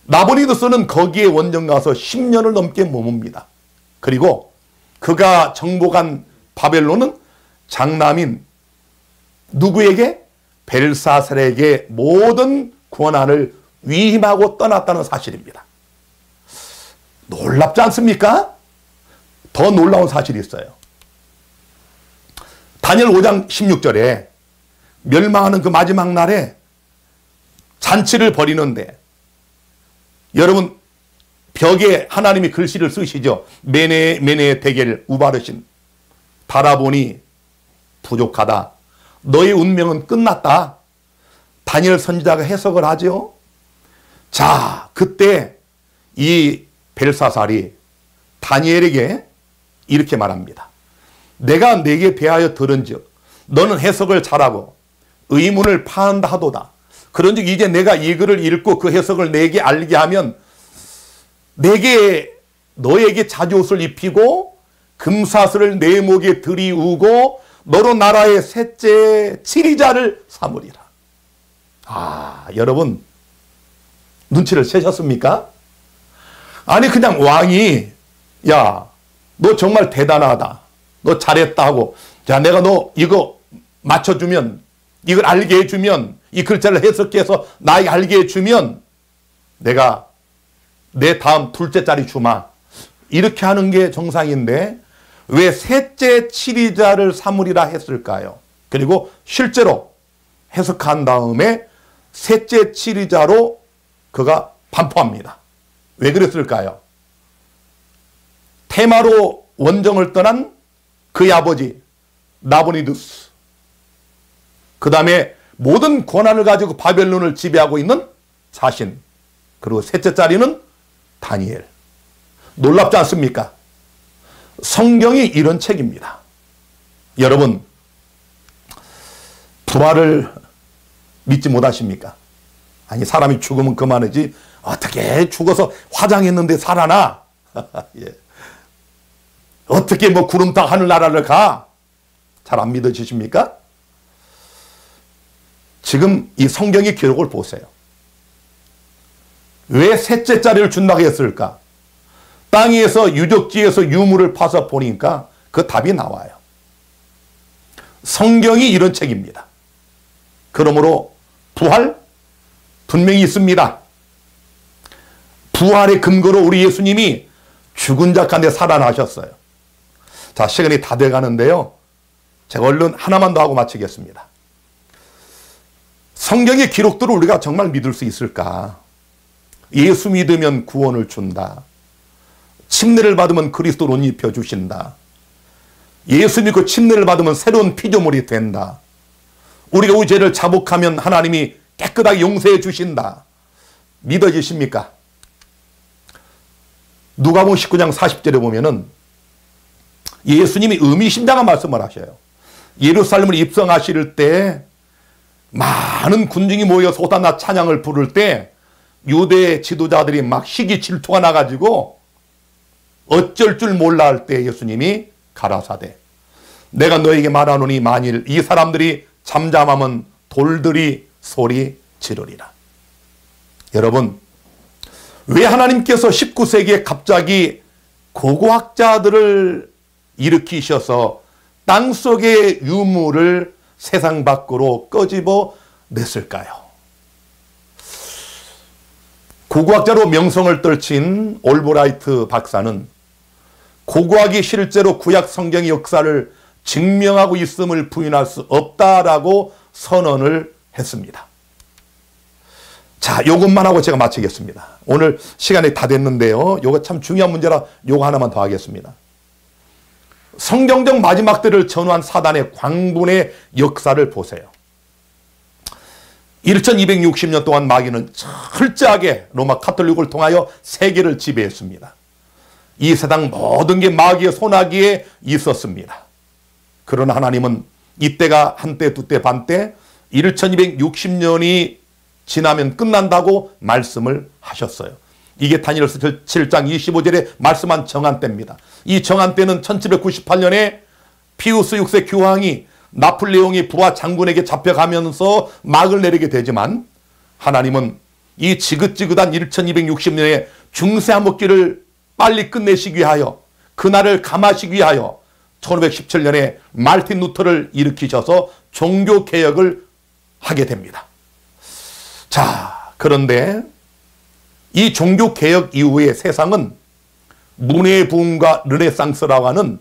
나보니두스는 거기에 원정 가서 10년을 넘게 머뭅니다. 그리고 그가 정복한 바벨론은 장남인 누구에게? 벨사살에게 모든 권한을 위임하고 떠났다는 사실입니다. 놀랍지 않습니까? 더 놀라운 사실이 있어요. 다니엘 5장 16절에 멸망하는 그 마지막 날에 잔치를 벌이는데 여러분 벽에 하나님이 글씨를 쓰시죠. 메네 데겔 우바르신 바라보니 부족하다. 너의 운명은 끝났다. 다니엘 선지자가 해석을 하죠. 자, 그때 이 벨사살이 다니엘에게 이렇게 말합니다. 내가 네게 대하여 들은즉 너는 해석을 잘하고 의문을 파한다 하도다. 그런즉 이제 내가 이 글을 읽고 그 해석을 내게 알게 하면 너에게 자주옷을 입히고 금사슬을 내 목에 들이우고 너로 나라의 셋째 치리자를 삼으리라. 아, 여러분 눈치를 채셨습니까? 아니 그냥 왕이 야, 너 정말 대단하다. 너 잘했다 하고 자, 내가 너 이거 맞춰주면 이걸 알게 해주면 이 글자를 해석해서 나에게 알게 해주면 내가 내 다음 둘째 자리 주마. 이렇게 하는 게 정상인데 왜 셋째 치리자를 삼으리라 했을까요? 그리고 실제로 해석한 다음에 셋째 치리자로 그가 반포합니다. 왜 그랬을까요? 테마로 원정을 떠난 그의 아버지 나보니두스, 그 다음에 모든 권한을 가지고 바벨론을 지배하고 있는 자신, 그리고 셋째 자리는 다니엘. 놀랍지 않습니까? 성경이 이런 책입니다. 여러분 부활을 믿지 못하십니까? 아니 사람이 죽으면 그만이지 어떻게 죽어서 화장했는데 살아나? 예. 어떻게 뭐 구름 타 하늘나라를 가? 잘 안 믿어지십니까? 지금 이 성경의 기록을 보세요. 왜 셋째 자리를 준다고 했을까? 땅에서 유적지에서 유물을 파서 보니까 그 답이 나와요. 성경이 이런 책입니다. 그러므로 부활 분명히 있습니다. 부활의 근거로 우리 예수님이 죽은 자 가운데 살아나셨어요. 자, 시간이 다 돼가는데요. 제가 얼른 하나만 더 하고 마치겠습니다. 성경의 기록들을 우리가 정말 믿을 수 있을까? 예수 믿으면 구원을 준다. 침례를 받으면 그리스도로 옷 입혀주신다. 예수 믿고 침례를 받으면 새로운 피조물이 된다. 우리가 우리 죄를 자복하면 하나님이 깨끗하게 용서해 주신다. 믿어지십니까? 누가복음 19장 40절에 보면은 예수님이 의미심장한 말씀을 하셔요. 예루살렘을 입성하실 때 많은 군중이 모여서 호산나 찬양을 부를 때 유대 지도자들이 막 시기 질투가 나가지고 어쩔 줄 몰라 할 때 예수님이 가라사대 내가 너에게 말하노니 만일 이 사람들이 잠잠하면 돌들이 소리 지르리라. 여러분, 왜 하나님께서 19세기에 갑자기 고고학자들을 일으키셔서 땅속의 유물을 세상 밖으로 끄집어 냈을까요? 고고학자로 명성을 떨친 올브라이트 박사는 고고학이 실제로 구약 성경의 역사를 증명하고 있음을 부인할 수 없다라고 선언을 했습니다. 자, 요것만 하고 제가 마치겠습니다. 오늘 시간이 다 됐는데요. 요거 참 중요한 문제라 요거 하나만 더 하겠습니다. 성경적 마지막 때를 전후한 사단의 광분의 역사를 보세요. 1260년 동안 마귀는 철저하게 로마 카톨릭을 통하여 세계를 지배했습니다. 이 세상 모든 게 마귀의 손아귀에 있었습니다. 그러나 하나님은 이때가 한때, 두때, 반때 1260년이 지나면 끝난다고 말씀을 하셨어요. 이게 다니엘서 7장 25절에 말씀한 정한때입니다. 이 정한때는 1798년에 피우스 6세 교황이 나폴레옹이 부하 장군에게 잡혀가면서 막을 내리게 되지만 하나님은 이 지긋지긋한 1260년의 중세 암흑기를 빨리 끝내시기 위하여 그날을 감하시기 위하여 1517년에 말틴 루터를 일으키셔서 종교개혁을 하게 됩니다. 자, 그런데 이 종교개혁 이후의 세상은 문해의 부흥과 르네상스라고 하는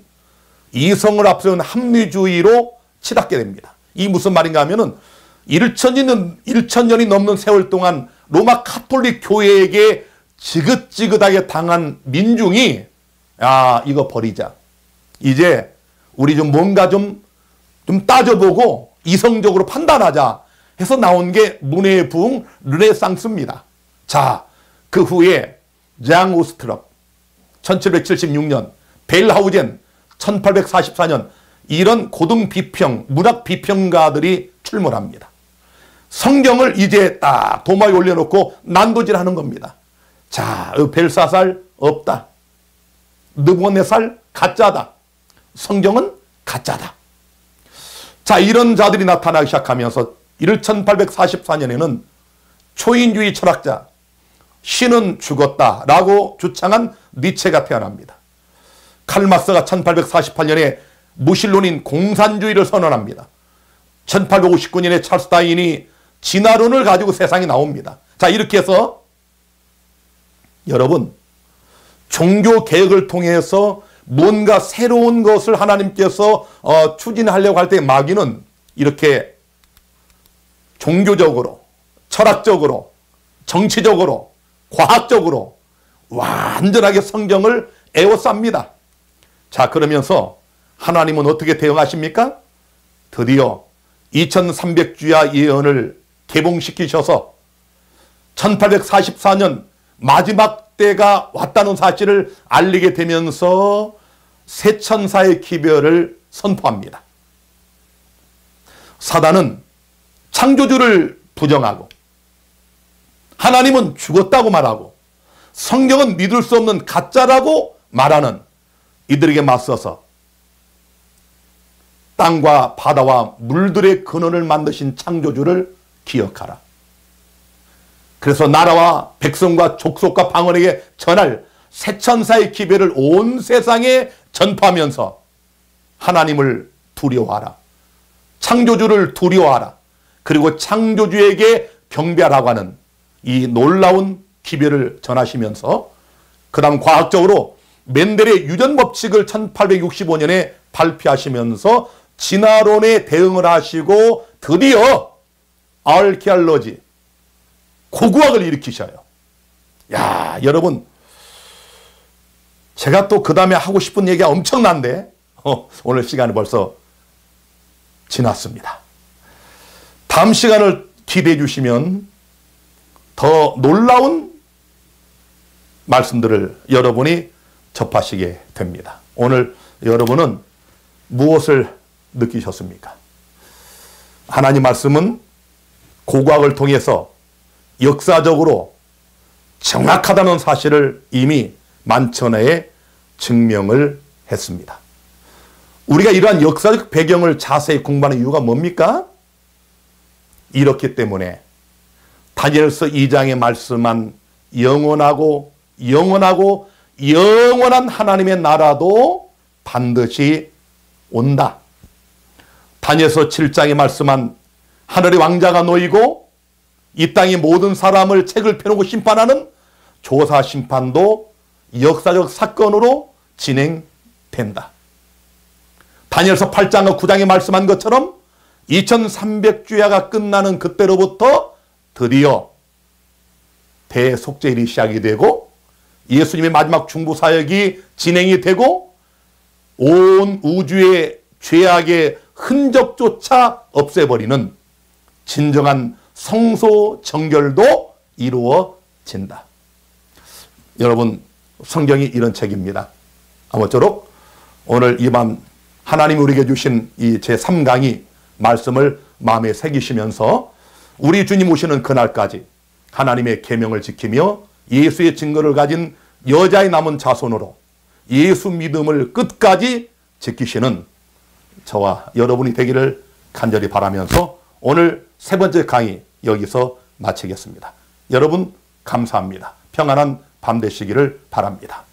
이성을 앞세운 합리주의로 치닫게 됩니다. 이 무슨 말인가 하면은 1000년이 넘는 세월 동안 로마 카톨릭 교회에게 지긋지긋하게 당한 민중이 이거 버리자. 이제 우리 좀 뭔가 좀 따져보고 이성적으로 판단하자 해서 나온 게 문해의 부흥 르네상스입니다. 자, 그 후에 장 오스트럭 1776년, 벨하우젠 1844년 이런 고등 비평, 문학 비평가들이 출몰합니다. 성경을 이제 딱 도마에 올려놓고 난도질하는 겁니다. 자, 벨사살 없다. 느부갓네살 가짜다. 성경은 가짜다. 자, 이런 자들이 나타나기 시작하면서 1844년에는 초인주의 철학자 신은 죽었다라고 주창한 니체가 태어납니다. 칼마스가 1848년에 무신론인 공산주의를 선언합니다. 1859년에 찰스 다윈이 진화론을 가지고 세상에 나옵니다. 자, 이렇게 해서 여러분, 종교개혁을 통해서 뭔가 새로운 것을 하나님께서 추진하려고 할 때 마귀는 이렇게 종교적으로, 철학적으로, 정치적으로, 과학적으로 완전하게 성경을 에워쌉니다. 자, 그러면서 하나님은 어떻게 대응하십니까? 드디어 2300주야 예언을 개봉시키셔서 1844년 마지막 때가 왔다는 사실을 알리게 되면서 새천사의 기별을 선포합니다. 사단은 창조주를 부정하고 하나님은 죽었다고 말하고 성경은 믿을 수 없는 가짜라고 말하는 이들에게 맞서서 땅과 바다와 물들의 근원을 만드신 창조주를 기억하라. 그래서 나라와 백성과 족속과 방언에게 전할 새천사의 기별을 온 세상에 전파하면서 하나님을 두려워하라. 창조주를 두려워하라. 그리고 창조주에게 경배하라고 하는 이 놀라운 기별을 전하시면서 그 다음 과학적으로 멘델의 유전법칙을 1865년에 발표하시면서 진화론에 대응을 하시고 드디어 아르케올로지 고고학을 일으키셔요. 야, 여러분, 제가 또 그 다음에 하고 싶은 얘기가 엄청난데 오늘 시간이 벌써 지났습니다. 다음 시간을 기대해 주시면 더 놀라운 말씀들을 여러분이 접하시게 됩니다. 오늘 여러분은 무엇을 느끼셨습니까? 하나님 말씀은 고고학을 통해서 역사적으로 정확하다는 사실을 이미 만천하에 증명을 했습니다. 우리가 이러한 역사적 배경을 자세히 공부하는 이유가 뭡니까? 이렇기 때문에 다니엘서 2장에 말씀한 영원하고 영원한 하나님의 나라도 반드시 온다. 다니엘서 7장에 말씀한 하늘의 왕자가 놓이고 이 땅의 모든 사람을 책을 펴놓고 심판하는 조사 심판도 역사적 사건으로 진행된다. 다니엘서 8장과 9장에 말씀한 것처럼 2300주야가 끝나는 그때로부터 드디어 대속죄일이 시작이 되고 예수님의 마지막 중보사역이 진행이 되고 온 우주의 죄악의 흔적조차 없애버리는 진정한 성소 정결도 이루어진다. 여러분, 성경이 이런 책입니다. 아무쪼록 오늘 이 밤 하나님이 우리에게 주신 이 제3강의 말씀을 마음에 새기시면서 우리 주님 오시는 그날까지 하나님의 계명을 지키며 예수의 증거를 가진 여자의 남은 자손으로 예수 믿음을 끝까지 지키시는 저와 여러분이 되기를 간절히 바라면서 오늘 세 번째 강의 여기서 마치겠습니다. 여러분 감사합니다. 평안한 밤 되시기를 바랍니다.